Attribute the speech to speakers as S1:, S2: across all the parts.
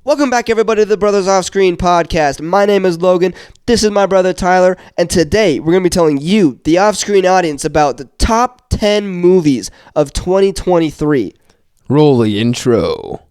S1: Welcome back, everybody, to the Brothers Off Screen podcast. My name is Logan. This is my brother Tyler, and today we're going to be telling you, the off-screen audience, about the top 10 movies of 2023.
S2: Roll the intro.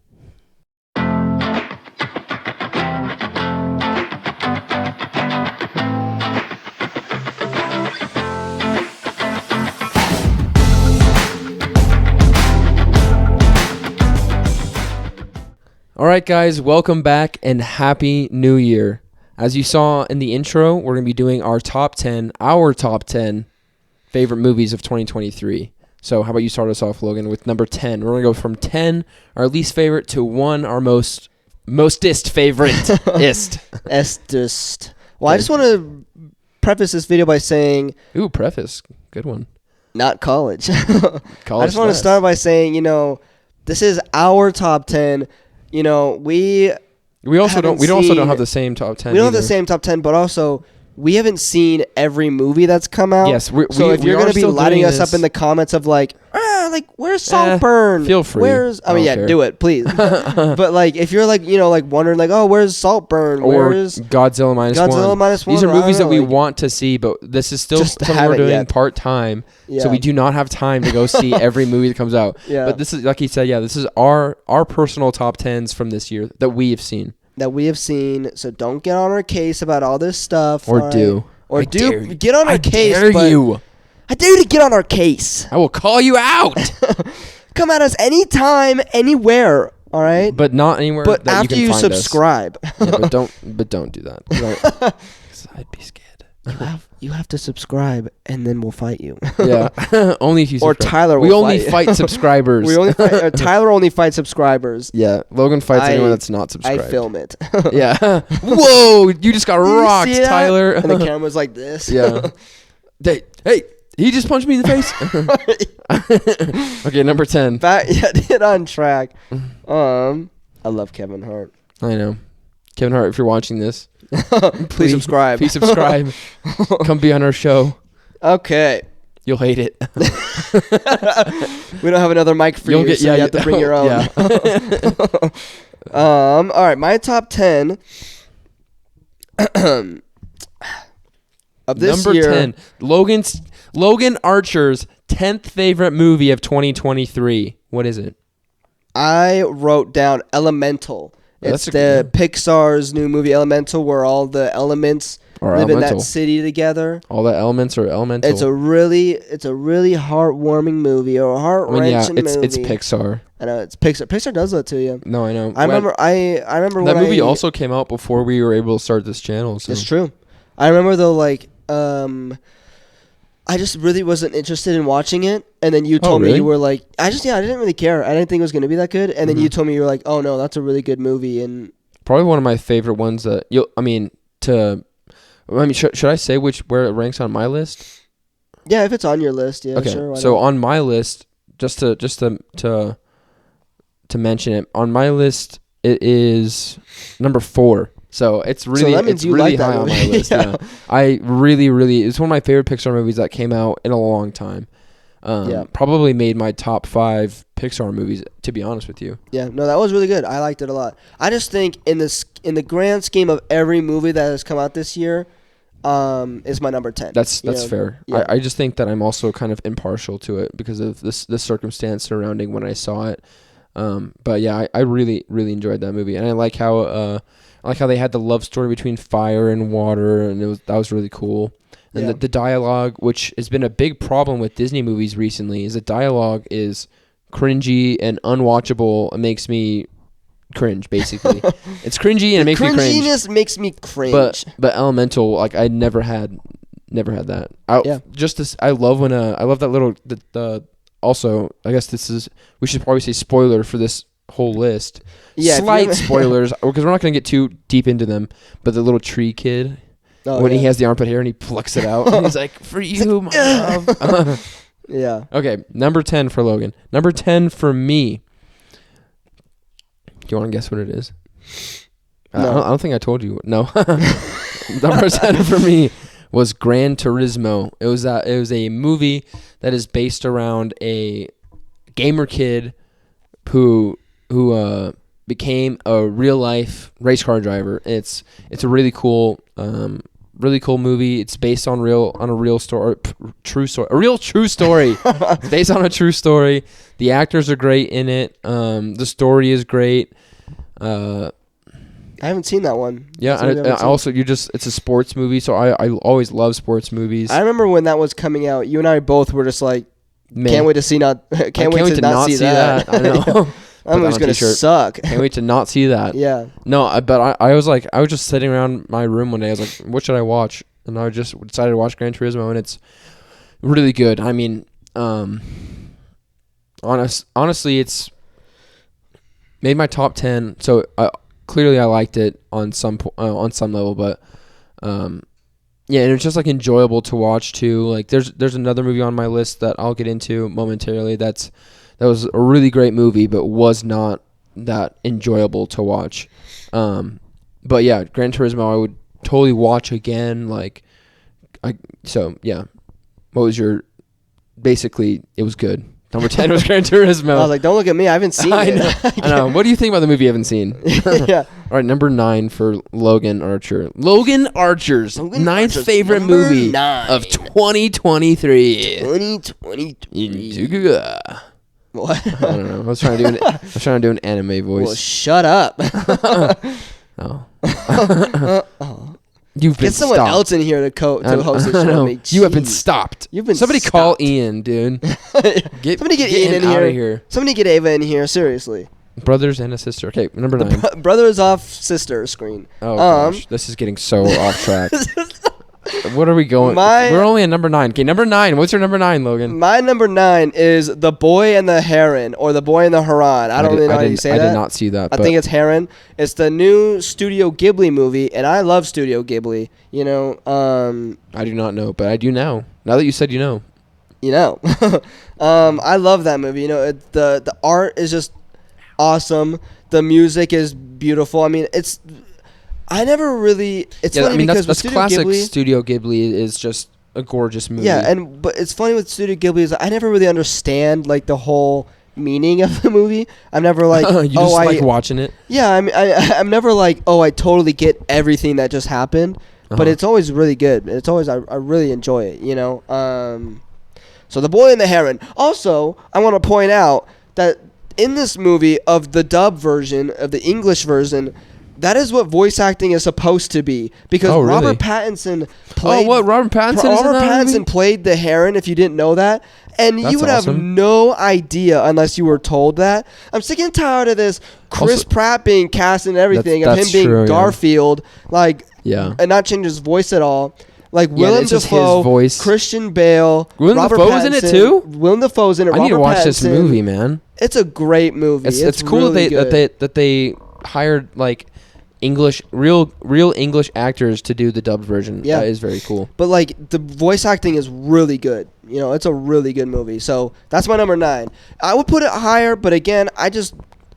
S2: All right, guys, welcome back and Happy New Year. As you saw in the intro, we're going to be doing our top 10 favorite movies of 2023. So how about you start us off, Logan, with number 10. We're going to go from 10, our least favorite, to 1, our mostest favorite.
S1: Estest. Well, I just want to preface this video by saying...
S2: Ooh, preface. Good one.
S1: Not college. I
S2: College
S1: just want to start by saying, this is our top 10. We
S2: also don't have the same top 10.
S1: We don't have the same top 10, but also we haven't seen every movie that's come out.
S2: Yes,
S1: so if you're going to be lighting us up in the comments of where's Saltburn?
S2: Feel free.
S1: Do it, please. But if you're wondering where's Saltburn?
S2: Where's Godzilla Minus One? These are movies that we want to see, but this is still something we're doing part time. Yeah. So we do not have time to go see every movie that comes out. Yeah. But this is, like he said, this is our personal top 10s from this year that we have seen.
S1: So don't get on our case about all this stuff.
S2: Or do.
S1: Get on our case.
S2: I dare you.
S1: I dare you to get on our case.
S2: I will call you out.
S1: Come at us anytime, anywhere. All right?
S2: But not anywhere
S1: but
S2: that
S1: after
S2: you can find
S1: subscribe.
S2: Yeah, but don't do that. 'Cause I'd be scared.
S1: You have to subscribe, and then we'll fight you.
S2: Yeah, only if you subscribe.
S1: Or Tyler will
S2: We only fight subscribers.
S1: Tyler only fights subscribers.
S2: Yeah, Logan fights anyone that's not subscribed.
S1: I film it.
S2: Yeah. Whoa, you just got rocked, Tyler.
S1: And the camera's like this.
S2: Yeah. Hey, he just punched me in the face. Okay, number 10.
S1: Get on track. I love Kevin Hart.
S2: I know. Kevin Hart, if you're watching this,
S1: please subscribe.
S2: Please subscribe. Come be on our show.
S1: Okay.
S2: You'll hate it.
S1: We don't have another mic for you, so you have to bring your own.
S2: Yeah.
S1: All right, my top 10 of this
S2: number
S1: year.
S2: 10. Logan Archer's 10th favorite movie of 2023. What is it?
S1: I wrote down Elemental. It's Pixar's new movie Elemental, where all the elements live in that city together.
S2: All the elements are elemental.
S1: It's a really heartwarming movie, or a heart-wrenching movie.
S2: It's Pixar.
S1: I know, it's Pixar. Pixar does that to you.
S2: No, I know.
S1: I remember
S2: that movie also came out before we were able to start this channel. So.
S1: It's true. I remember though, I just really wasn't interested in watching it, and then you told me you were like, I didn't really care. I didn't think it was going to be that good, and then you told me you were like, oh no, that's a really good movie, and
S2: probably one of my favorite ones that should I say where it ranks on my list?
S1: Yeah, if it's on your list, yeah.
S2: Okay,
S1: sure,
S2: so on my list, just to mention it, on my list it is number 4. So it's really high on my list. Yeah. I really it's one of my favorite Pixar movies that came out in a long time. Probably made my top 5 Pixar movies, to be honest with you. Yeah, no, that was really good. I liked it a lot. I just think in the grand scheme of every movie that has come out this year, is my number 10. That's fair. Yeah. I just think that I'm also kind of impartial to it because of the circumstance surrounding when I saw it. But yeah, I really enjoyed that movie, and I like how they had the love story between fire and water, and that was really cool. And the dialogue, which has been a big problem with Disney movies recently, is the dialogue is cringy and unwatchable. It makes me cringe, basically. It's cringy and it makes me cringe.
S1: Cringiness makes me cringe.
S2: But Elemental, I never had that. I love when I love that little also, I guess we should probably say spoiler for this whole list. Yeah, slight spoilers, because we're not going to get too deep into them, but the little tree kid, he has the armpit hair and he plucks it out, and he's like, for you, my love.
S1: Yeah.
S2: Okay, number 10 for Logan. Number 10 for me. Do you want to guess what it is? No. I don't think I told you. No. Number 10 for me was Gran Turismo. It was a movie that is based around a gamer kid who became a real life race car driver. It's a really cool movie. It's based on a real story, true story. It's based on a true story. The actors are great in it. The story is great.
S1: I haven't seen that one.
S2: Yeah, it's a sports movie, so I always love sports movies.
S1: I remember when that was coming out, you and I both were just like, can't wait to see not see that.
S2: I know.
S1: That movie's gonna suck.
S2: Can't wait to not see that.
S1: Yeah.
S2: No, but I was just sitting around my room one day. I was like, what should I watch? And I just decided to watch Gran Turismo, and it's really good. I mean, honestly, it's made my top 10. So clearly, I liked it on some level, but yeah, and it's just like enjoyable to watch too. Like there's another movie on my list that I'll get into momentarily. That was a really great movie, but was not that enjoyable to watch. But yeah, Gran Turismo I would totally watch again. Yeah. What was your? Basically, it was good. Number 10 was Gran Turismo.
S1: I was like, don't look at me. I haven't seen it.
S2: I know. What do you think about the movie you haven't seen?
S1: Yeah.
S2: All right, number 9 for Logan Archer. Logan Archer's ninth favorite movie
S1: 9.
S2: of 2023.
S1: 2023. What?
S2: I don't know. I was trying to do an anime voice.
S1: Well, shut up.
S2: Oh. You've been
S1: Get someone
S2: stopped.
S1: else in here to host the show.
S2: You have been stopped.
S1: Somebody
S2: call Ian, dude.
S1: Somebody get Ian in here. Somebody get Ava in here. Seriously.
S2: Brothers and a sister. Okay, number 9.
S1: Brothers off sister screen.
S2: Oh gosh, this is getting so off track. What are we going? We're only at number 9. Okay, number 9. What's your number 9, Logan?
S1: My number 9 is The Boy and the Heron, or The Boy and the Heron. I don't really know how you say that.
S2: I did not see that.
S1: I think it's Heron. It's the new Studio Ghibli movie, and I love Studio Ghibli. You know,
S2: I do not know, but I do now. Now that you said you know.
S1: You know. I love that movie. You know, the art is just awesome. The music is beautiful. I mean, it's funny because
S2: that's
S1: Studio
S2: classic.
S1: Ghibli,
S2: Studio Ghibli is just a gorgeous movie.
S1: Yeah, but it's funny with Studio Ghibli is I never really understand like the whole meaning of the movie. I'm never like,
S2: like watching it.
S1: Yeah, I mean, I'm never like, I totally get everything that just happened. But it's always really good. It's always I really enjoy it. You know. So The Boy and the Heron. Also, I want to point out that in this movie of the dub version of the English version. That is what voice acting is supposed to be because Robert Pattinson played.
S2: Robert Pattinson
S1: played the Heron. If you didn't know that, and you would have no idea unless you were told that. I'm sick and tired of this Chris Pratt being cast and everything of him being Garfield, and not change his voice at all. Like Willem Dafoe, Christian Bale, Robert
S2: Dafoe's in it too.
S1: Willem Dafoe's in it.
S2: I need to watch this movie, man.
S1: It's a great movie.
S2: It's cool really that they hired like real English actors to do the dubbed version. Yeah, that is very cool.
S1: But like the voice acting is really good. You know, it's a really good movie. So that's my number 9. I would put it higher, but again,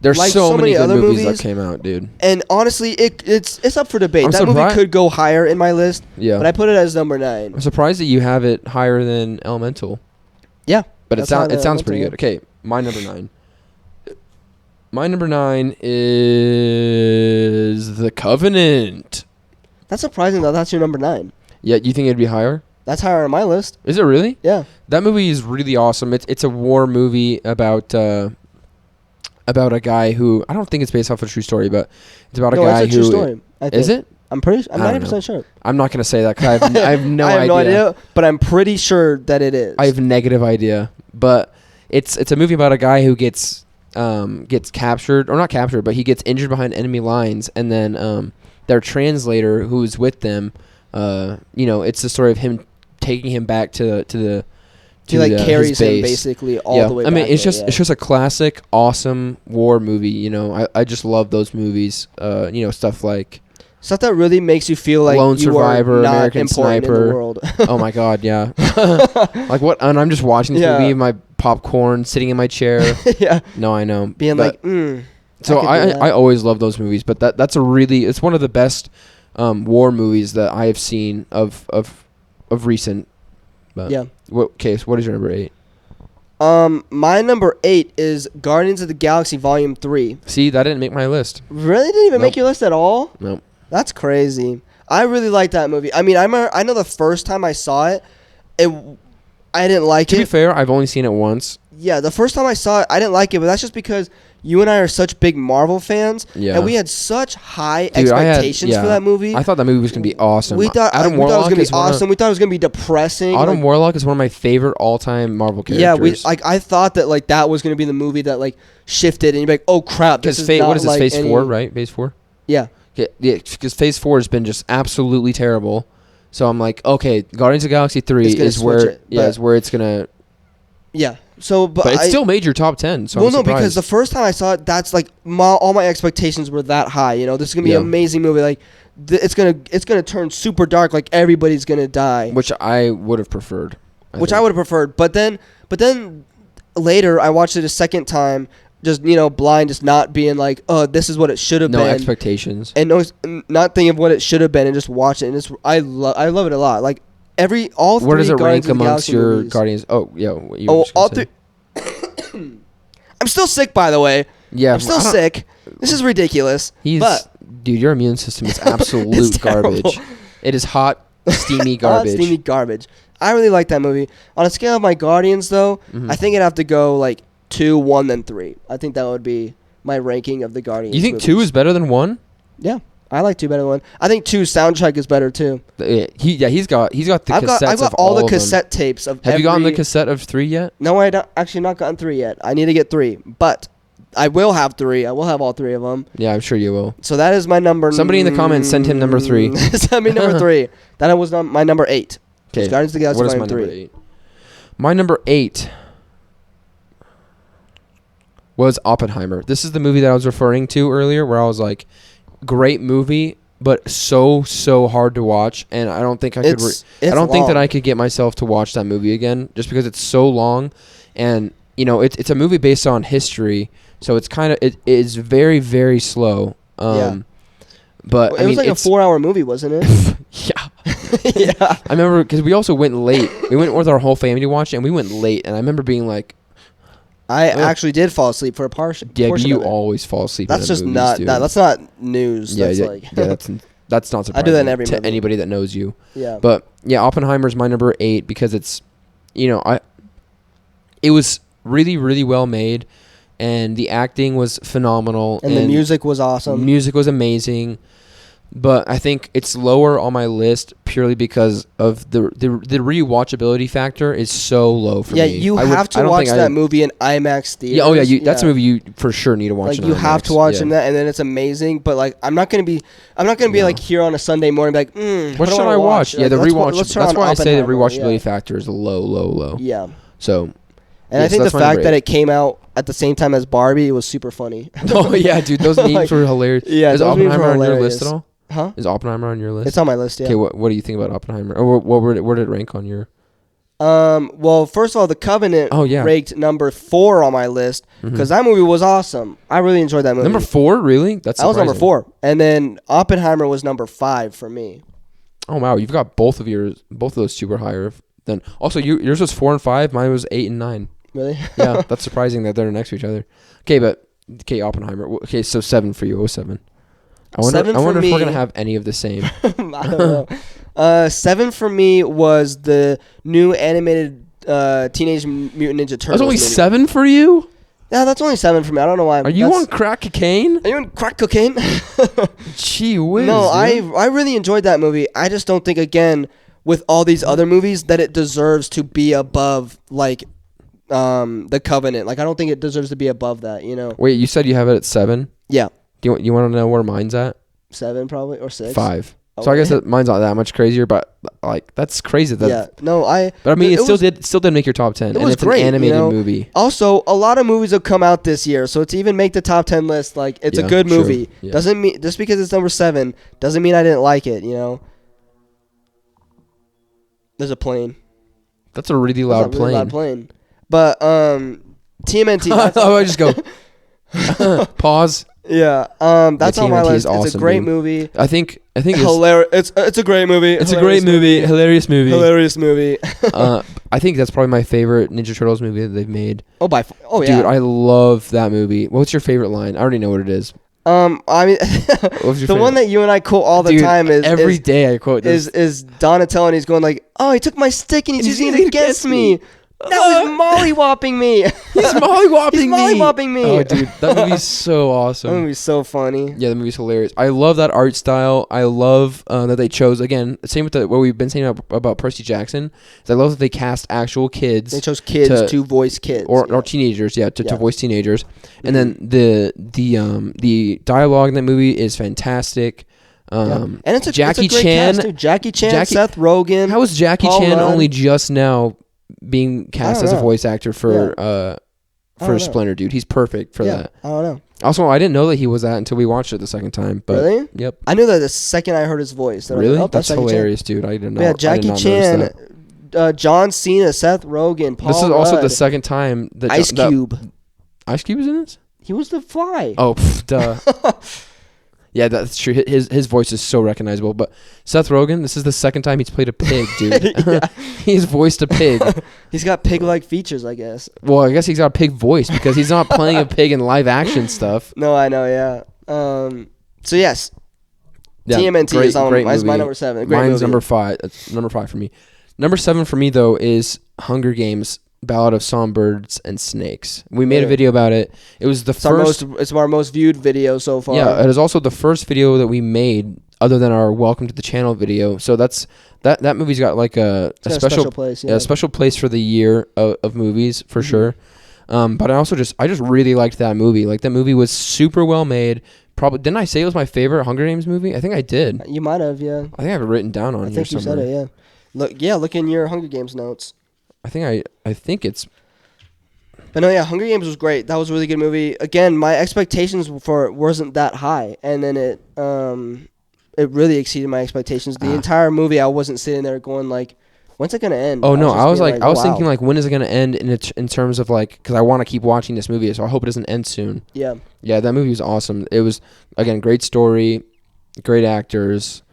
S2: there's like so many other movies that came out, dude.
S1: And honestly, it's up for debate. That movie could go higher in my list. Yeah, but I put it as number 9.
S2: I'm surprised that you have it higher than Elemental.
S1: Yeah,
S2: but it sounds pretty good. Okay, my number 9. My number 9 is The Covenant.
S1: That's surprising that that's your number 9.
S2: Yeah, you think it'd be higher?
S1: That's higher on my list.
S2: Is it really?
S1: Yeah.
S2: That movie is really awesome. It's a war movie about a guy who I don't think it's based off a true story, but it's about a guy who.
S1: It's a true story.
S2: Is it?
S1: I'm 90% sure.
S2: I'm not gonna say that because I have no idea. I have no idea,
S1: but I'm pretty sure that it is.
S2: I have negative idea, but it's a movie about a guy who gets captured, or not captured, but he gets injured behind enemy lines, and then their translator who's with them, it's the story of him taking him back to
S1: carries him basically all the way back.
S2: I mean, it's just a classic, awesome war movie. You know, I just love those movies. Stuff like
S1: stuff that really makes you feel like
S2: Lone Survivor,
S1: not
S2: American Sniper.
S1: In the world.
S2: Oh my God, yeah. Like what? And I'm just watching this movie, my popcorn, sitting in my chair. Yeah. No, I know.
S1: Being
S2: So I always love those movies, but that's it's one of the best war movies that I have seen of recent. But
S1: yeah.
S2: So what is your number 8?
S1: My number 8 is Guardians of the Galaxy Volume 3.
S2: See, that didn't make my list.
S1: Really? Didn't even make your list at all?
S2: Nope.
S1: That's crazy. I really like that movie. I mean, I know the first time I saw it, I didn't like it.
S2: To be fair, I've only seen it once.
S1: Yeah, the first time I saw it, I didn't like it, but that's just because you and I are such big Marvel fans, and we had such high expectations for that movie.
S2: I thought that movie was going to be awesome.
S1: We thought it was going to be awesome. We thought it was going to be depressing.
S2: Adam Warlock is one of my favorite all-time Marvel characters.
S1: Yeah, I thought that that was going to be the movie that shifted, and you'd be like, oh crap, this is not
S2: what is this, Phase 4, right? Phase 4?
S1: Yeah.
S2: Yeah, because Phase 4 has been just absolutely terrible. So I'm like, okay, Guardians of the Galaxy 3 is where it's gonna.
S1: Yeah. So, but
S2: it still made your top 10. So
S1: no, because the first time I saw it, that's all my expectations were that high. You know, this is gonna be an amazing movie. It's gonna turn super dark. Like everybody's gonna die.
S2: Which I would have preferred.
S1: I would have preferred, but then later I watched it a second time. Just blind, just not being like, oh, this is what it should have been.
S2: No expectations,
S1: and not thinking of what it should have been, and just watch it. And I love it a lot. Like all three.
S2: Where does it
S1: Guardians
S2: rank amongst your
S1: movies.
S2: Guardians? Oh yeah,
S1: all three. I'm still sick, by the way.
S2: Yeah,
S1: I'm still sick. This is ridiculous.
S2: Dude, your immune system is absolute garbage. It is hot, steamy garbage.
S1: Hot, steamy garbage. I really like that movie. On a scale of my Guardians, though, I think it'd have to go 2, 1, then 3. I think that would be my ranking of the Guardians.
S2: You think
S1: movies.
S2: 2 is better than 1?
S1: Yeah, I like 2 better than 1. I think 2's soundtrack is better too.
S2: He's got the cassettes.
S1: I've got all the cassette tapes of.
S2: Have you gotten the cassette of 3 yet?
S1: No, I don't. Actually, not gotten 3 yet. I need to get 3, but I will have 3. I will have all 3 of them.
S2: Yeah, I'm sure you will.
S1: So that is my number.
S2: Somebody in the comments send him number 3.
S1: Send me number 3. That was my number 8.
S2: Okay,
S1: Guardians of the Galaxy
S2: Volume 3. My number 8 was Oppenheimer. This is the movie that I was referring to earlier, where I was like, great movie, but so hard to watch, and I don't think I could. I don't think that I could get myself to watch that movie again, just because it's so long, and it's a movie based on history, so it's it is very, very slow. But
S1: it was a 4-hour movie, wasn't it?
S2: Yeah. Yeah. I remember because we also went late. We went with our whole family to watch it, and we went late, and I remember being like.
S1: I actually did fall asleep for a portion.
S2: Yeah,
S1: portion
S2: you
S1: of it.
S2: always fall asleep.
S1: That's just not. That's not news.
S2: Yeah,
S1: that's
S2: that's not surprising.
S1: I do that in every
S2: to
S1: movie.
S2: Anybody that knows you.
S1: Yeah.
S2: But yeah, Oppenheimer's my number 8 because it's, it was really, really well made, and the acting was phenomenal,
S1: and the music was awesome.
S2: Music was amazing. But I think it's lower on my list purely because of the rewatchability factor is so low for me.
S1: Yeah, you have to watch that movie in IMAX theaters.
S2: Yeah, oh yeah, that's a movie you for sure need to watch.
S1: You have to watch that, and then it's amazing. But I'm not gonna be here on a Sunday morning
S2: what should I watch? Yeah, the rewatch. That's why I say the rewatchability factor is low.
S1: Yeah.
S2: So.
S1: And I think the fact that it came out at the same time as Barbie was super funny.
S2: Oh yeah, dude, those memes were hilarious.
S1: Yeah,
S2: is Oppenheimer on your list at all?
S1: Huh?
S2: Is Oppenheimer on your list?
S1: It's on my list, yeah.
S2: Okay, what do you think about Oppenheimer? Or where did it rank on your?
S1: Well, first of all, The Covenant ranked number 4 on my list because that movie was awesome. I really enjoyed that movie.
S2: Number 4, really? That
S1: was number 4, and then Oppenheimer was number 5 for me.
S2: Oh wow, you've got both of those two were higher than. Also, yours was 4 and 5. Mine was 8 and 9.
S1: Really?
S2: Yeah, that's surprising that they're next to each other. Okay, Oppenheimer. Okay, so 7 for you. 7. I wonder if we're gonna have any of the same.
S1: I don't know. 7 for me was the new animated Teenage Mutant Ninja Turtles.
S2: That's only 7 for you?
S1: Yeah, that's only 7 for me. I don't know why.
S2: Are you on crack cocaine?
S1: Are you on crack cocaine?
S2: Gee whiz.
S1: No, I really enjoyed that movie. I just don't think, again, with all these other movies, that it deserves to be above The Covenant. I don't think it deserves to be above that.
S2: Wait, you said you have it at 7?
S1: Yeah.
S2: Do you want to know where mine's at?
S1: 7 probably, or 6.
S2: 5. So I guess that mine's not that much crazier, but that's crazy.
S1: But
S2: I mean, it still did make your top 10.
S1: It was great,
S2: an animated movie.
S1: Also, a lot of movies have come out this year, so to even make the top 10 list, it's a good movie.
S2: Yeah.
S1: Doesn't mean just because it's number 7 doesn't mean I didn't like it. There's a plane.
S2: That's a really loud plane.
S1: Really loud plane. But TMNT.
S2: I just go. Pause.
S1: Yeah, that's on my list.
S2: Awesome,
S1: it's a great movie.
S2: I think
S1: hilarious. It's a great movie.
S2: It's a great movie. Hilarious movie.
S1: Hilarious movie.
S2: I I think that's probably my favorite Ninja Turtles movie that they've made.
S1: Oh, yeah.
S2: Dude, I love that movie. What's your favorite line? I already know what it is.
S1: I mean, the one that you and I quote all the time is
S2: every day I quote this.
S1: Is Donatello, and he's going like, "Oh, he took my stick and he's using it against me. Now he's mollywopping me.
S2: He's mollywopping me.
S1: me.
S2: Oh, dude, that movie's so awesome.
S1: That movie's so funny.
S2: Yeah, the movie's hilarious. I love that art style. I love that they chose, again, same with what we've been saying about Percy Jackson. Is I love that they cast actual kids.
S1: They chose kids to voice kids.
S2: Or teenagers, to voice teenagers. And then the dialogue in that movie is fantastic.
S1: And it's a
S2: Jackie
S1: great
S2: Chan.
S1: Cast, Jackie Chan, Seth Rogen.
S2: How is Jackie
S1: Paul
S2: Chan
S1: Rudd
S2: only just now being cast as a voice actor for Splinter, dude? He's perfect for that.
S1: I don't know.
S2: Also, I didn't know that he was that until we watched it the second time. But
S1: really?
S2: Yep.
S1: I knew that the second I heard his voice.
S2: Really?
S1: Like,
S2: that's hilarious, dude. I did not.
S1: Yeah, Jackie Chan, John Cena, Seth Rogen, Paul Rudd.
S2: This is also the second time that
S1: Ice Cube.
S2: Ice Cube was in this?
S1: He was the Fly.
S2: Oh, duh. Yeah, that's true. His voice is so recognizable. But Seth Rogen, this is the second time he's played a pig, dude. He's voiced a pig.
S1: He's got pig-like features, I guess.
S2: Well, I guess he's got a pig voice because he's not playing a pig in live action stuff.
S1: No, I know, yeah. So yes, TMNT is my number 7. Great
S2: Mine's
S1: movie.
S2: number 5. That's number 5 for me. Number 7 for me though is Hunger Games: Ballad of Songbirds and Snakes. We made a video about it. It was it's
S1: our most viewed video so far.
S2: Yeah, it is also the first video that we made other than our Welcome to the Channel video. So that movie's got like a special place, a special place for the year of movies for sure. But I just really liked that movie. Like that movie was super well made. Probably didn't I say it was my favorite Hunger Games movie? I think I did.
S1: You might have, yeah.
S2: I think I have it written down on here somewhere.
S1: I think you said it, yeah. Look in your Hunger Games notes.
S2: I think it's.
S1: But no, yeah, Hunger Games was great. That was a really good movie. Again, my expectations for it wasn't that high, and then it really exceeded my expectations. The entire movie, I wasn't sitting there going like, "When's it gonna end?"
S2: Oh no, I was thinking like, when is it gonna end? In terms of like, because I want to keep watching this movie, so I hope it doesn't end soon.
S1: Yeah. Yeah,
S2: that movie was awesome. It was again great story, great actors.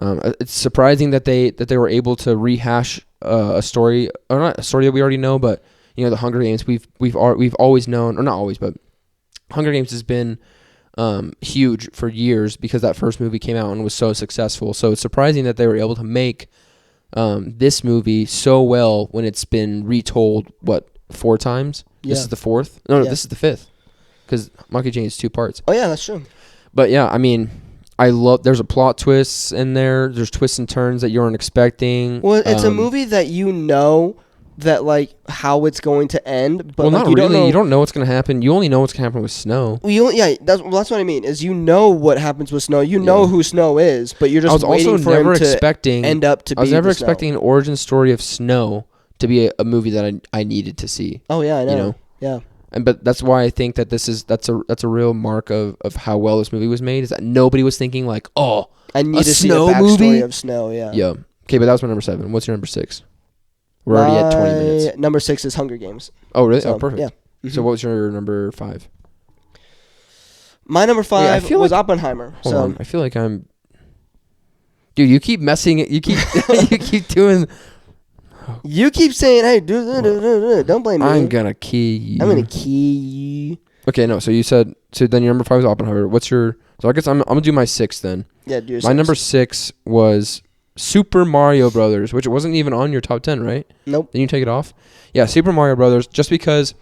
S2: It's surprising that they were able to rehash a story, or not a story that we already know, but the Hunger Games we've always known, or not always, but Hunger Games has been huge for years because that first movie came out and was so successful. So it's surprising that they were able to make this movie so well when it's been retold 4 times. This is the 4th. No, this is the 5th because Mockingjay is 2 parts.
S1: Oh yeah, that's true.
S2: But yeah, I mean, there's a plot twists in there. There's twists and turns that you weren't expecting.
S1: Well, it's a movie that that like how it's going to end, but
S2: not really. You don't know what's going to happen. You only know what's going to happen with Snow.
S1: That's what I mean. Is what happens with Snow. You know who Snow is, but you're just waiting for him to end up to be.
S2: I was never expecting an origin story of Snow to be a movie that I needed to see.
S1: Oh yeah, I know. Yeah.
S2: But that's why I think that that's a real mark of how well this movie was made, is that nobody was thinking like, oh,
S1: I need to see the backstory of Snow. Yeah.
S2: Yeah. Okay, but that was my number 7. What's your number 6? We're already at 20 minutes.
S1: Number 6 is Hunger Games.
S2: Oh really? Oh, perfect.
S1: Yeah.
S2: Mm-hmm. So what was your number 5?
S1: My number 5 was Oppenheimer.
S2: Hold on. I feel like I'm. Dude, you keep messing it. You keep you keep doing.
S1: You keep saying, "Hey, don't blame me."
S2: I'm gonna key you.
S1: I'm gonna key you.
S2: Okay, no. So you said then your number 5 was Oppenheimer. What's your? So I guess I'm gonna do my 6 then.
S1: Yeah, do your 6.
S2: My number 6 was Super Mario Brothers, which it wasn't even on your top 10, right?
S1: Nope.
S2: Then you take it off. Yeah, Super Mario Brothers, just because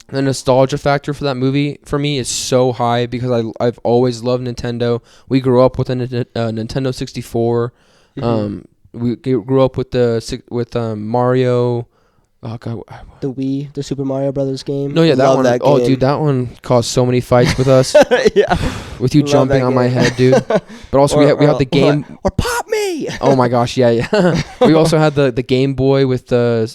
S2: the nostalgia factor for that movie for me is so high because I've always loved Nintendo. We grew up with a Nintendo 64. Mm-hmm. We grew up with Mario. Oh God,
S1: the Wii, the Super Mario Brothers game.
S2: No, yeah, that one. Oh, dude, that one caused so many fights with us.
S1: Yeah,
S2: with you jumping on my head, dude. But also we had the game.
S1: Or pop me.
S2: Oh my gosh, yeah. We also had the Game Boy with the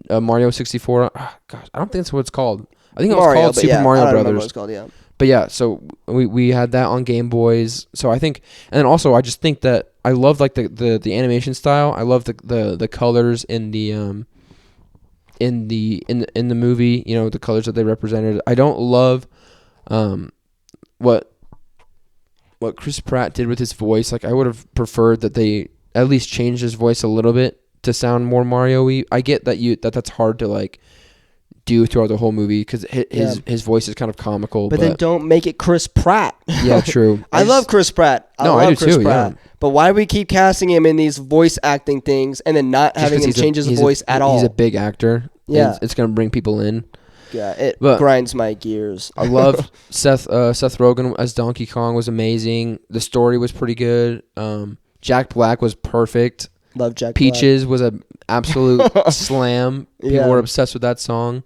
S2: Mario 64. Oh, gosh, I don't think that's what it's called. I think it was called Super Mario Brothers.
S1: Remember what it's called, yeah.
S2: But yeah, so we had that on Game Boys. So I think, and then also I just think that I love like the animation style. I love the colors in the movie. The colors that they represented. I don't love what Chris Pratt did with his voice. Like I would have preferred that they at least changed his voice a little bit to sound more Mario-y. I get that that's hard to like do throughout the whole movie because his voice is kind of comical.
S1: But then don't make it Chris Pratt.
S2: Yeah, true.
S1: I love Chris Pratt.
S2: I do Chris Pratt.
S1: Yeah. But why do we keep casting him in these voice acting things and then not having him change his voice at all?
S2: He's a big actor. Yeah. It's going to bring people in.
S1: Yeah, it grinds my gears.
S2: I love Seth Rogen as Donkey Kong was amazing. The story was pretty good. Jack Black was perfect.
S1: Love Jack
S2: Peaches was an absolute slam. People were obsessed with that song.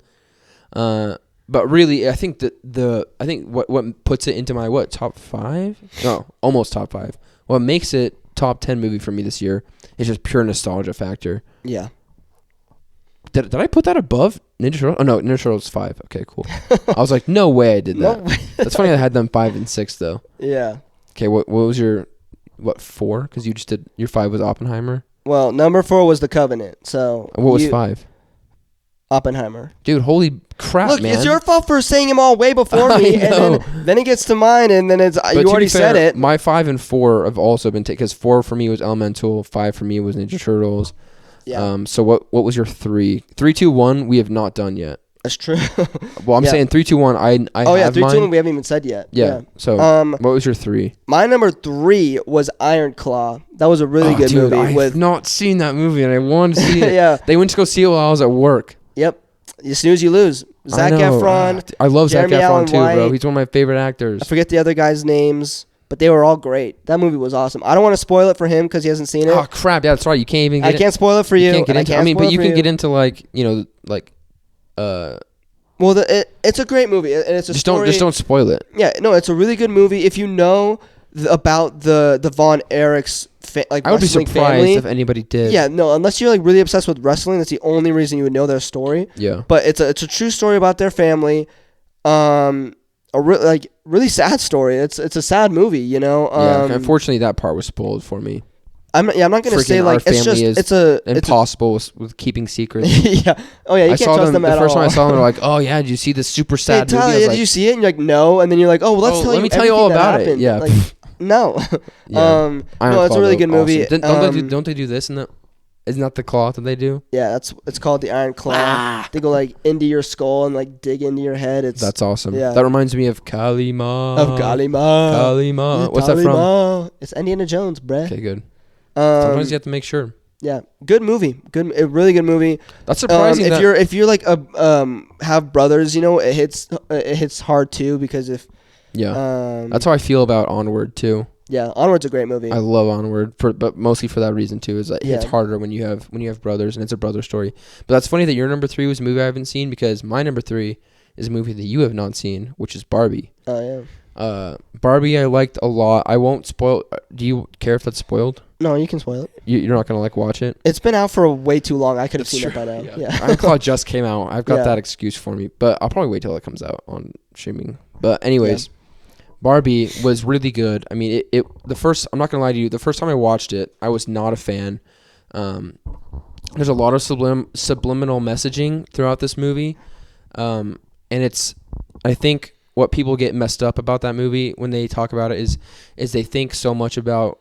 S2: But really, I think what puts it into my top 5? No, almost top 5. What makes it top 10 movie for me this year is just pure nostalgia factor.
S1: Yeah.
S2: Did I put that above Ninja Turtles? Oh no, Ninja Turtles 5. Okay, cool. I was like, no way I did that. That's funny. I had them 5 and 6 though.
S1: Yeah.
S2: Okay, what was your 4? Because you just did your 5 was Oppenheimer.
S1: Well, number 4 was The Covenant. So
S2: what was 5?
S1: Oppenheimer.
S2: Dude, holy crap,
S1: Look,
S2: man.
S1: Look, it's your fault for saying them all way before me, and then it gets to mine, and then it's you already said it.
S2: My 5 and 4 have also been taken, because 4 for me was Elemental, 5 for me was Ninja Turtles. Yeah. So what was your 3? 3, 2, 1, we have not done yet.
S1: That's true.
S2: Well, I'm saying 3, 2, 1, I
S1: oh, yeah, 3, 2, 1,
S2: mine.
S1: we haven't even said yet.
S2: Yeah. So what was your 3?
S1: My number 3 was Iron Claw. That was a really good movie.
S2: I've not seen that movie, and I want to see it.
S1: Yeah.
S2: They went to go see it while I was at work.
S1: Yep. You snooze, you lose. Zac Efron.
S2: I love
S1: Jeremy
S2: Zac Efron
S1: Allen
S2: too,
S1: White.
S2: bro. He's one of my favorite actors.
S1: I forget the other guys' names, but they were all great. That movie was awesome. I don't want to spoil it for him because he hasn't seen it.
S2: Oh crap! Yeah, that's right. You can't even.
S1: I can't spoil it for you.
S2: You can't get into. I mean, but you can get into
S1: Well, it's a great movie, and it's a story.
S2: Just don't spoil it.
S1: Yeah, no, it's a really good movie. If you know about the Von Erichs
S2: I would be surprised
S1: family,
S2: if anybody did.
S1: Yeah, no, unless you're really obsessed with wrestling, that's the only reason you would know their story.
S2: Yeah,
S1: but it's a true story about their family. A really sad story. It's a sad movie, you know.
S2: Yeah, unfortunately, that part was spoiled for me.
S1: I'm not gonna say
S2: it's impossible with keeping secrets.
S1: Yeah. Oh yeah, you can't trust them at all.
S2: The first time I saw them, they're like, "Oh yeah, did you see this super sad movie?"
S1: Tyler, did you see it? And you're like, "No," and then you're like, "Oh, well, let me tell you all about it."
S2: Yeah.
S1: Like, no.
S2: Yeah.
S1: No, it's a really good movie.
S2: Awesome. Don't they do this in the? Isn't that the claw that they do?
S1: Yeah, it's called the Iron Claw. They go like into your skull and like dig into your head.
S2: That's awesome.
S1: Yeah.
S2: That reminds me of Kalima.
S1: Kalima.
S2: What's that from?
S1: It's Indiana Jones, bruh.
S2: Okay, good. Sometimes you have to make sure.
S1: Yeah, good movie. A really good movie.
S2: That's surprising.
S1: If you're like have brothers, you know, it hits hard too because if.
S2: Yeah. That's how I feel about Onward too.
S1: Yeah, Onward's a great movie.
S2: I love Onward, but mostly for that reason too. Is that it's harder when you have brothers and it's a brother story. But that's funny that your number 3 was a movie I haven't seen because my number 3 is a movie that you have not seen, which is Barbie.
S1: Oh
S2: yeah. Barbie I liked a lot. I won't spoil. Do you care if that's spoiled?
S1: No, you can spoil it.
S2: You're not gonna watch it.
S1: It's been out for way too long. I could have seen it by now. Yeah.
S2: Iron Claw just came out. I've got that excuse for me, but I'll probably wait till it comes out on streaming. But anyways. Yeah. Barbie was really good. I mean, I'm not gonna lie to you. The first time I watched it, I was not a fan. There's a lot of subliminal messaging throughout this movie, and I think what people get messed up about that movie when they talk about it is they think so much about.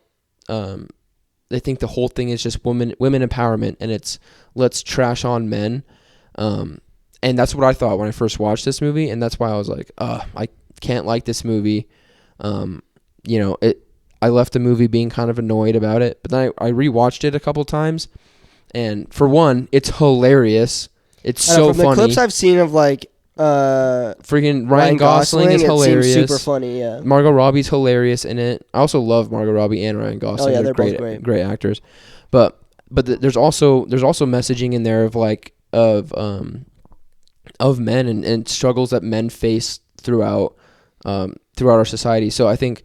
S2: They think the whole thing is just women empowerment, and it's let's trash on men, and that's what I thought when I first watched this movie, and that's why I was like, I can't like this movie. I left the movie being kind of annoyed about it, but then I rewatched it a couple times, and for one, it's hilarious. It's so funny.
S1: The clips I've seen of like
S2: freaking Ryan Gosling is hilarious.
S1: It seems super funny. Yeah,
S2: Margot Robbie's hilarious in it. I also love Margot Robbie and Ryan Gosling.
S1: Oh yeah, they're both great
S2: actors. But there's also messaging in there of men and struggles that men face throughout our society. So I think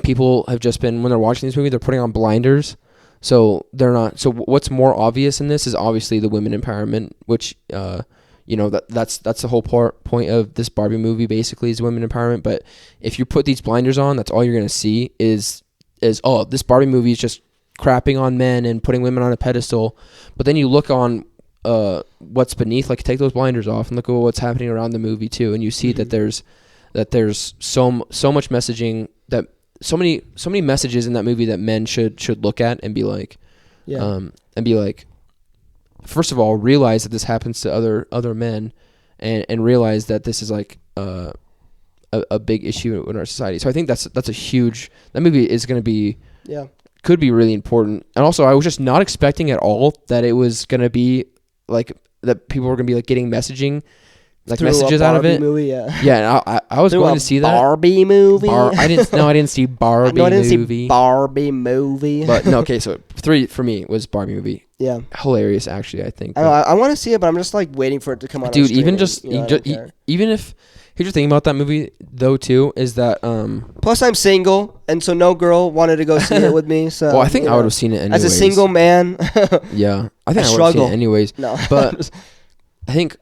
S2: people have just been, when they're watching this movie, they're putting on blinders. So they're not. So what's more obvious in this is obviously the women empowerment, which that's the whole point of this Barbie movie basically is women empowerment. But if you put these blinders on, that's all you're gonna see is this Barbie movie is just crapping on men and putting women on a pedestal. But then you look on what's beneath, like take those blinders off and look at what's happening around the movie too, and you see that there's so much messaging, that so many messages in that movie that men should look at and be like, first of all, realize that this happens to other men, and realize that this is like a big issue in our society. So I think that movie is going to be could be really important. And also, I was just not expecting at all that it was going to be like that people were going to be like getting messages out of it.
S1: Movie,
S2: yeah. And I was going to see that
S1: Barbie movie.
S2: I didn't see Barbie.
S1: I didn't see Barbie movie.
S2: But no, okay. So 3 for me was Barbie movie.
S1: Yeah,
S2: hilarious. Actually, I think.
S1: I want to see it, but I'm just like waiting for it to come out.
S2: Dude, even if here's the thing about that movie though too is that
S1: plus I'm single, and so no girl wanted to go see it with me. So
S2: well, I think I would have seen it anyways.
S1: As a single man.
S2: Yeah, I think I would have seen it anyways.
S1: No,
S2: but I think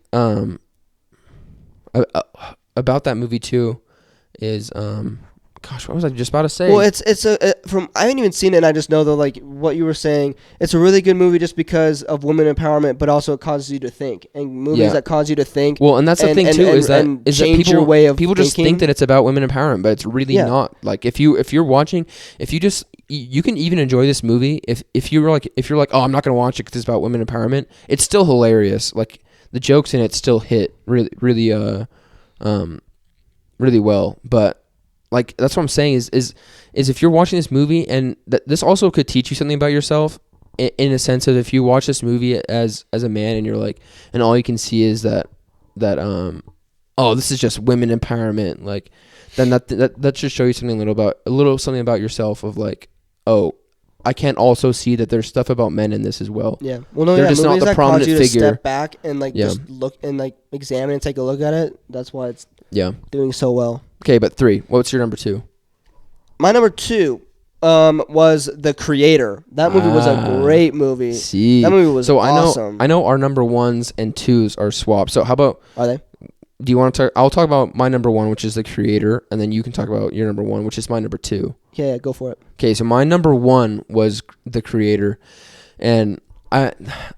S2: about that movie too is gosh, what was I just about to say?
S1: Well, it's I haven't even seen it, and I just know that like what you were saying, it's a really good movie just because of women empowerment, but also it causes you to think, and movies that cause you to think.
S2: Well, and that's the thing too is that
S1: change your way of
S2: people just think that it's about women empowerment, but it's really not. Like if you're watching, you can even enjoy this movie if you're like oh, I'm not gonna watch it because it's about women empowerment. It's still hilarious. Like the jokes in it still hit really really well, but. Like that's what I'm saying is if you're watching this movie and this also could teach you something about yourself in a sense of if you watch this movie as a man and you're like and all you can see is that oh, this is just women empowerment, like then that should show you something something about yourself of like, oh, I can't also see that there's stuff about men in this as well.
S1: Yeah. Well, no,
S2: they're just not the prominent figure.
S1: To step back and like just look and like examine and take a look at it. That's why it's doing so well.
S2: Okay, but 3. What's your number 2?
S1: My number 2 was The Creator. That movie was a great movie.
S2: See.
S1: That movie was awesome.
S2: I know our number 1s and 2s are swapped. So how about...
S1: Are they?
S2: Do you want to talk... I'll talk about my number 1, which is The Creator, and then you can talk about your number 1, which is my number 2.
S1: Yeah, go for it.
S2: Okay, so my number 1 was The Creator. And a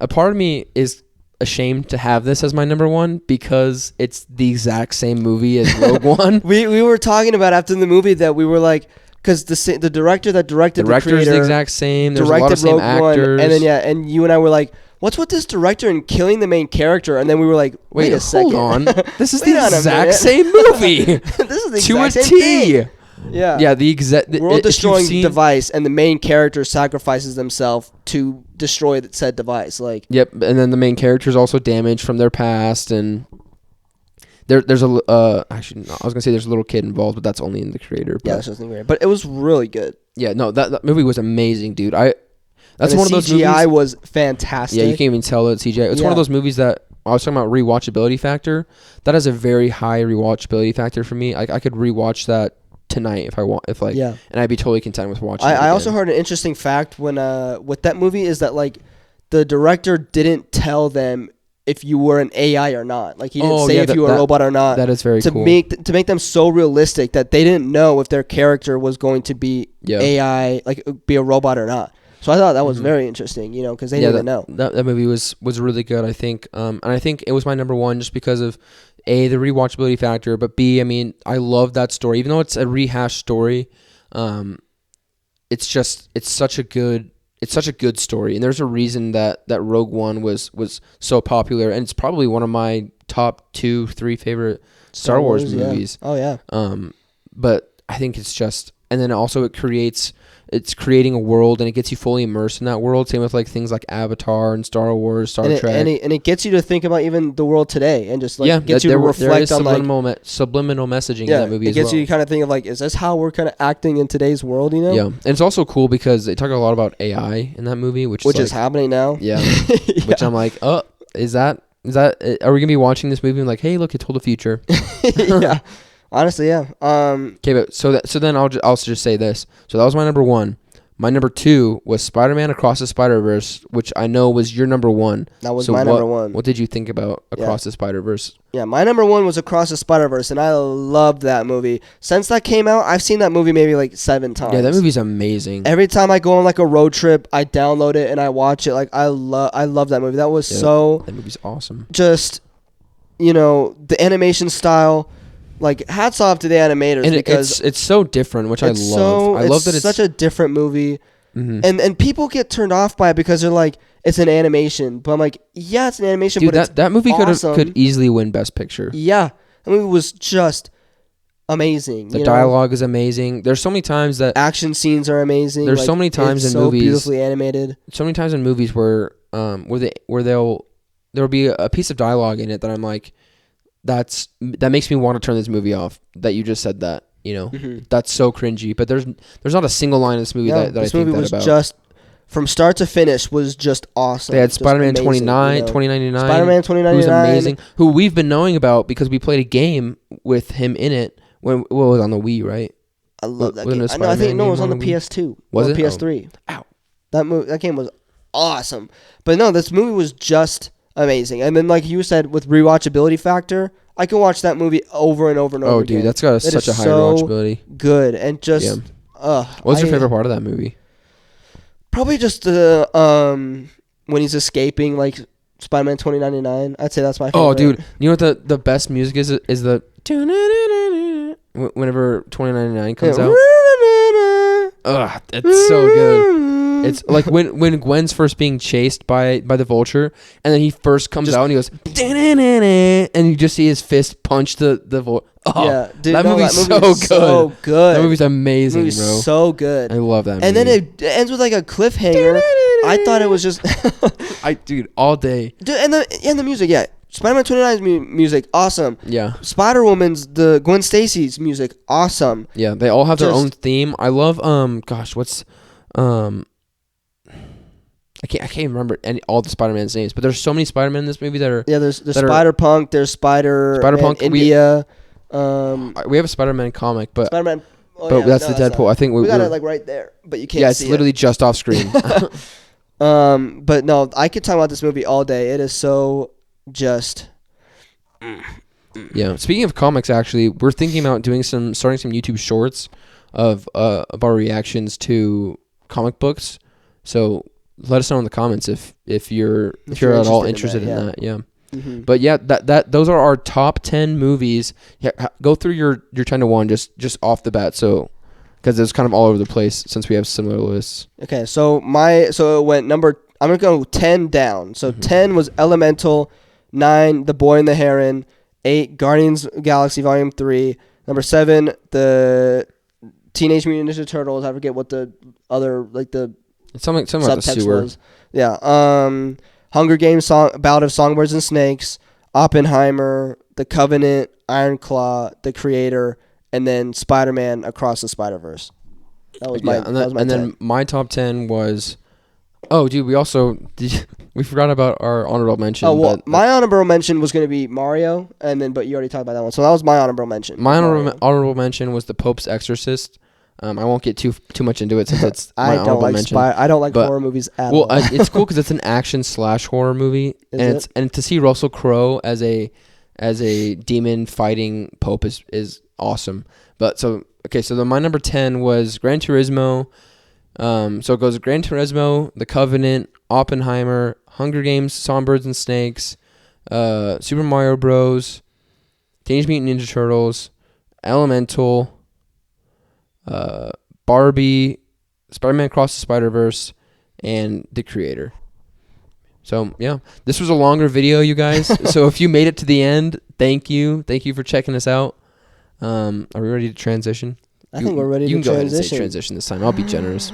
S2: part of me is... ashamed to have this as my number 1 because it's the exact same movie as Rogue One.
S1: We were talking about after the movie that we were like, because the director that directed The Creator,
S2: the exact same. There's a lot of same actors,
S1: and then and you and I were like, what's with this director and killing the main character? And then we were like, wait a second,
S2: hold on, this is the exact same movie.
S1: This is the exact same thing.
S2: Yeah, the exact
S1: world-destroying device, and the main character sacrifices themselves to destroy said device. Like,
S2: yep, and then the main character is also damaged from their past, and there's actually no, I was gonna say there's a little kid involved, but that's only in The Creator.
S1: Yeah, that's just great. But it was really good.
S2: Yeah, no, that movie was amazing, dude. That's one of those movies.
S1: CGI was fantastic.
S2: Yeah, you can't even tell that CGI. It's one of those movies that. I was talking about rewatchability factor. That has a very high rewatchability factor for me. I could rewatch that tonight if I want, and I'd be totally content with watching it again.
S1: I also heard an interesting fact when with that movie is that like the director didn't tell them if you were an AI or not. Like he didn't say if you were a robot or not.
S2: That is very cool.
S1: To make them so realistic that they didn't know if their character was going to be AI, like be a robot or not. So I thought that was very interesting, because they didn't know.
S2: That movie was really good, I think. And I think it was my number 1 just because of A, the rewatchability factor, but B, I mean, I love that story. Even though it's a rehashed story, it's such a good story. And there's a reason that Rogue One was so popular, and it's probably one of my top 2-3 favorite Star Wars movies.
S1: Oh yeah.
S2: But I think it's just, and then also it's creating a world, and it gets you fully immersed in that world. Same with like things like Avatar and Star Wars, Star Trek.
S1: And it gets you to think about even the world today, and just like gets you to reflect on
S2: subliminal messaging in that movie as well.
S1: It gets you to kind of think of like, is this how we're kind of acting in today's world,
S2: Yeah, and it's also cool because they talk a lot about AI in that movie, which
S1: is happening now.
S2: Yeah, which I'm like, oh, is that? Are we gonna be watching this movie and like, hey, look, it told the future?
S1: Yeah. Honestly, yeah.
S2: Okay, but so then I'll also just say this. So that was my number 1. My number 2 was Spider-Man Across the Spider-Verse, which I know was your number 1.
S1: That was my number 1.
S2: What did you think about Across the Spider-Verse?
S1: Yeah, my number 1 was Across the Spider-Verse, and I loved that movie. Since that came out, I've seen that movie maybe like 7 times.
S2: Yeah, that movie's amazing.
S1: Every time I go on like a road trip, I download it and I watch it. Like I love that movie. That was
S2: that movie's awesome.
S1: Just, the animation style. Like, hats off to the animators,
S2: and
S1: because
S2: it's so different, which I love. I love that it's
S1: such a different movie. and people get turned off by it because they're like, it's an animation. But I'm like, yeah, it's an animation.
S2: Dude,
S1: but
S2: that movie
S1: awesome.
S2: could easily win Best Picture.
S1: Yeah, that movie was just amazing.
S2: The dialogue is amazing. There's so many times that
S1: action scenes are amazing.
S2: There's so many times in
S1: so
S2: movies,
S1: beautifully animated.
S2: So many times in movies where there'll be a piece of dialogue in it that I'm like, that makes me want to turn this movie off. That you just said that, that's so cringy. But there's not a single line in this movie that I think that about. This movie was
S1: just, from start to finish, was just awesome.
S2: They had Spider-Man 2099,
S1: Spider-Man 2099,
S2: who's amazing, who we've been knowing about because we played a game with him in it. When it was on the Wii, right?
S1: I love that game. I think it was on the PS2.
S2: Was it?
S1: PS3.
S2: Oh. Ow.
S1: That game was awesome. But no, this movie was just amazing. And then, like you said, with rewatchability factor, I can watch that movie over and over and over again.
S2: Oh, dude, that's got such a high rewatchability.
S1: Good. And just,
S2: what's your favorite part of that movie?
S1: Probably just when he's escaping, like Spider-Man 2099. I'd say that's my favorite.
S2: Oh, dude, you know what the best music is the whenever 2099 comes out. Ugh, it's so good. It's like when Gwen's first being chased by the Vulture, and then he first comes out and he goes, and you just see his fist punch the Vulture. Oh, yeah, dude, that movie's so good. So good. That movie's amazing, bro.
S1: So good.
S2: I love that movie.
S1: And then it ends with like a cliffhanger. I thought it was just
S2: dude, all day.
S1: Dude, and the music, yeah. Spider-Man 29's music, awesome.
S2: Yeah.
S1: Spider-Woman's, the Gwen Stacy's music, awesome.
S2: Yeah, they all have their own theme. I love what's I can't remember all the Spider-Man's names, but there's so many Spider-Man in this movie that are
S1: there's Spider-Punk, there's Spider-Punk India.
S2: We have a Spider-Man comic, but
S1: Spider-Man.
S2: That's the Deadpool. I think we
S1: got it like right there, but you can't.
S2: Yeah, it's literally just off screen.
S1: But no, I could talk about this movie all day. It is so just.
S2: Yeah. Speaking of comics, actually, we're thinking about starting some YouTube shorts of our reactions to comic books. So let us know in the comments if you're at all interested in that. Yeah. Mm-hmm. But yeah, that those are our top 10 movies. Yeah, go through your 10 to 1 just off the bat. So. Because it's kind of all over the place since we have similar lists.
S1: Okay, so it went I'm gonna go 10 down. So 10 was Elemental, 9 The Boy and the Heron, 8 Guardians of the Galaxy Volume 3, number 7 the Teenage Mutant Ninja Turtles. I forget what the other the
S2: something about the sewer
S1: was. Yeah. Hunger Games Ballad of Songbirds and Snakes, Oppenheimer, The Covenant, Iron Claw, The Creator. And then Spider-Man Across the Spider-Verse. That was my.
S2: Then my top 10 was. Oh, dude, we forgot about our honorable mention.
S1: Oh well, my honorable mention was going to be Mario, but you already talked about that one, so that was my honorable mention.
S2: My honorable mention was The Pope's Exorcist. I won't get too much into it since it's my honorable mention.
S1: I don't like horror movies at all.
S2: Well, it's cool because it's an action / horror movie, and to see Russell Crowe as a demon fighting Pope is awesome. But so my number 10 was Gran Turismo. So it goes Gran Turismo, The Covenant, Oppenheimer, Hunger Games, Songbirds and Snakes, Super Mario Bros, Teenage Mutant Ninja Turtles, Elemental, Barbie, Spider-Man Across the Spider-Verse, and The Creator. So, yeah, this was a longer video, you guys. So if you made it to the end, thank you. Thank you for checking us out. Are we ready to transition?
S1: I think we're ready to transition.
S2: You can go ahead and say transition this time. I'll be generous.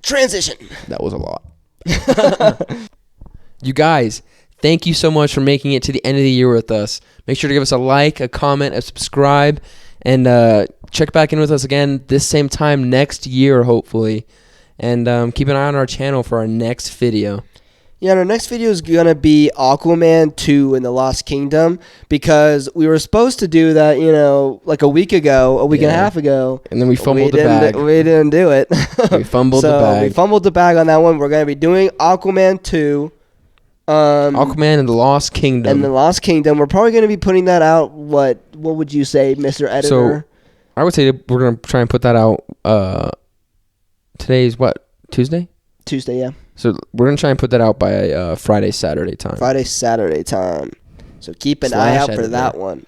S1: Transition.
S2: That was a lot. You guys, thank you so much for making it to the end of the year with us. Make sure to give us a like, a comment, a subscribe, and check back in with us again this same time next year, hopefully. And keep an eye on our channel for our next video.
S1: Yeah, and our next video is going to be Aquaman 2 in the Lost Kingdom, because we were supposed to do that, like a week and a half ago.
S2: And then we fumbled the bag.
S1: We didn't do it.
S2: We fumbled the bag.
S1: We fumbled the bag on that one. We're going to be doing Aquaman 2.
S2: Aquaman and the Lost Kingdom.
S1: And the Lost Kingdom. We're probably going to be putting that out, what would you say, Mr. Editor?
S2: So, I would say we're going to try and put that out, today's what, Tuesday?
S1: Tuesday, yeah.
S2: So we're going to try and put that out by Friday, Saturday time.
S1: So keep an eye out for that one.